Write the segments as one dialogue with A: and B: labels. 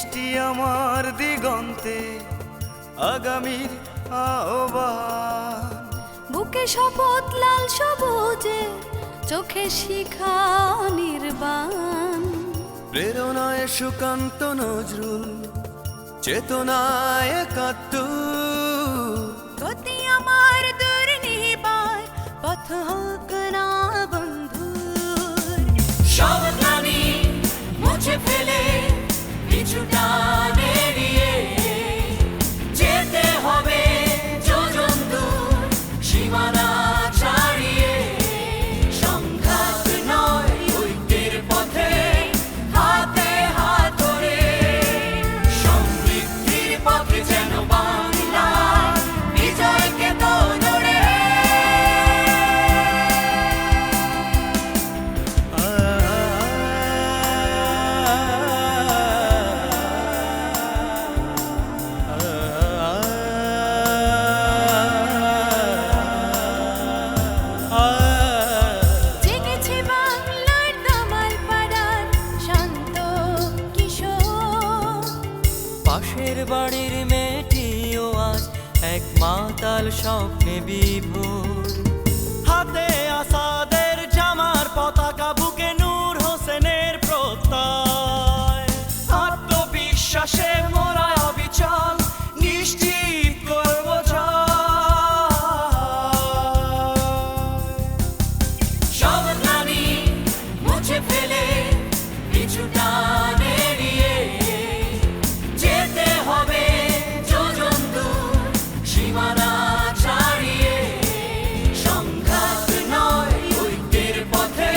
A: মিষ্টি আমার দিগন্তে আগামীর আহ্বান।
B: বুকে শপথ লাল সবুজে, চোখে শিখা নির্বাণ।
A: প্রেরণায় সুকান্ত নজরুল, চেতনায় একাত্তর।
B: গতি আমার দুর্নিবার, পথ হোক না বন্ধুর।
C: সব গ্লানি মুছে ফেলে পিছু টান এড়িয়ে যেতে হবে যোজন দূর, সীমানা ছাড়িয়ে। সংঘাত নয় ঐক্যের পথে, হাতে হাত ধরে সমৃদ্ধির পথে যেন বাংলা বিজয়কে তোড়ে।
B: জেগেছে বাংলার দামাল পাড়ার শান্ত কিশোর।
C: পাশের বাড়ির মেয়েটিও আজ এক মাতাল স্বপ্নে বিভোর। হাতে আসাদের জামার পতাকা, বুকে নূর হোসেনের প্রত্যয়। আত্মবিশ্বাসে মোরা অবিচল, নিশ্চিত করব সব গ্লানি মুছে ফেলে পিছু টান এড়িয়ে যেতে হবে যোজন দূর, সীমানা ছাড়িয়ে। সংঘাত নয় ঐক্যের পথে,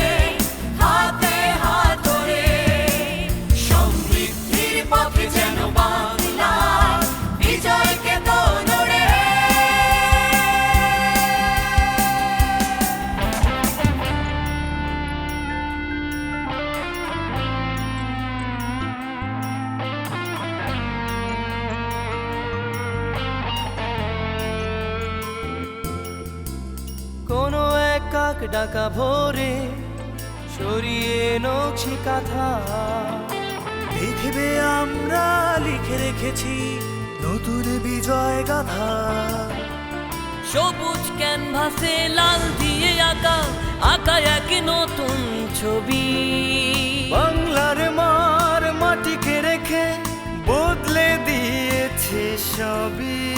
C: হাতে হাত ধরে সমৃদ্ধির পথে যেন বাংলা বিজয়কে তোড়ে। কোনো এক কাক ডাকা ভোরে সরিয়ে নকশি কাঁথা,
A: দেখবে আমরা লিখে রেখেছি নতুন বিজয় গাথা।
C: সবুজ ক্যানভাসে লাল দিয়ে আঁকা আঁকা এক নতুন ছবি।
A: বাংলার মার মাটিকে রেখে বদলে দিয়েছে সবই।